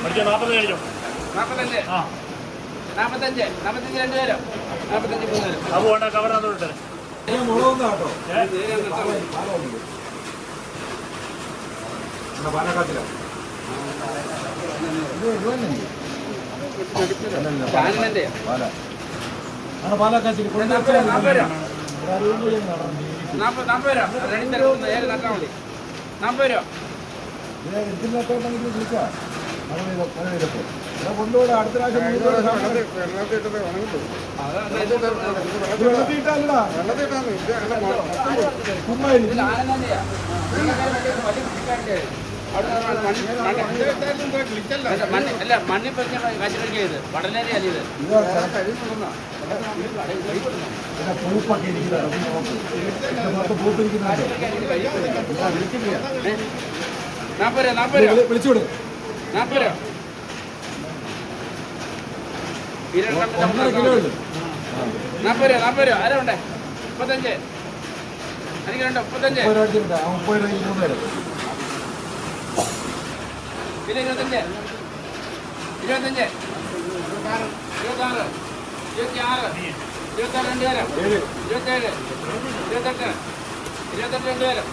പഠിച്ചോ 40 കഴിഞ്ഞു 45 ആ 45 രണ്ടുപേരും 45 മൂന്നുപേരും അത് വേണ്ട കവറിനകത്തോട്ടെ പാലക്കാട് 40 രൂപ റെഡി തരുന്ന 7 നട്ടാൽ മതി 40 രൂപ കൊണ്ടുപോയി അടുത്ത അല്ല മണ്ണി പറിച്ച കച്ചിടക്കിയത് വടനേരി അല്ലിയത് വിളിച്ചോട് 40 രൂപ 40 രൂപ ആരുണ്ടേ 35 എനിക്ക് 35 പിന്നെ 25 26 രണ്ടുപേരും 27 28 രണ്ടുപേരും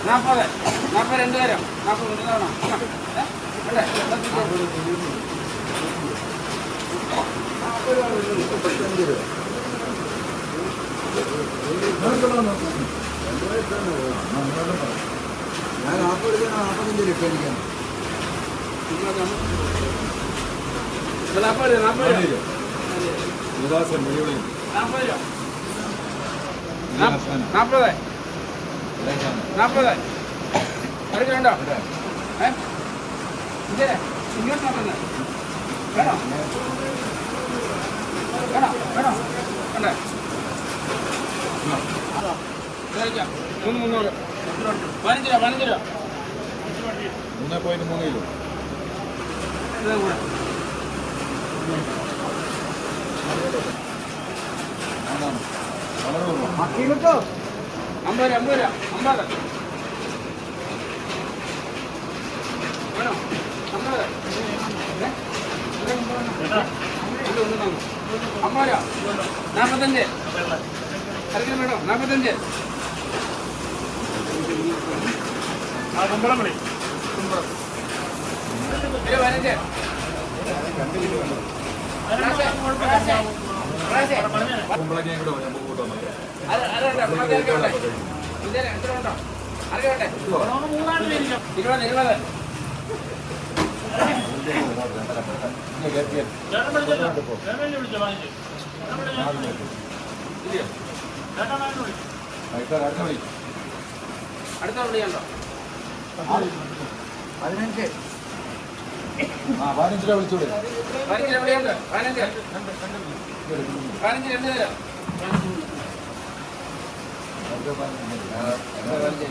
നാൽപ്പത് രണ്ടുപേരും 40 തവണ ഞാൻ 45 രൂപ എനിക്കാണ് 40 രൂപ 40 എടുക്കണ്ടോ ഇങ്ങോട്ട് നോക്കുന്നത് വേണോ വേണോ വേണ്ടേ 300 15 രൂപ 3.3 കിലോ കിട്ടോ 50 രൂപ വേണോ 50 45 അരക്കിലും വേണോ 45 ആ കുമ്പളം വിളി 15 കുമ്പളങ്ങ കൂടെ നമുക്ക് കൂട്ടാൻ അടുത്ത വിളിയുണ്ടോ 15 രൂപ വിളിച്ചോളൂ 15 എവിടെയുണ്ട് 15 രണ്ടുപേരും 15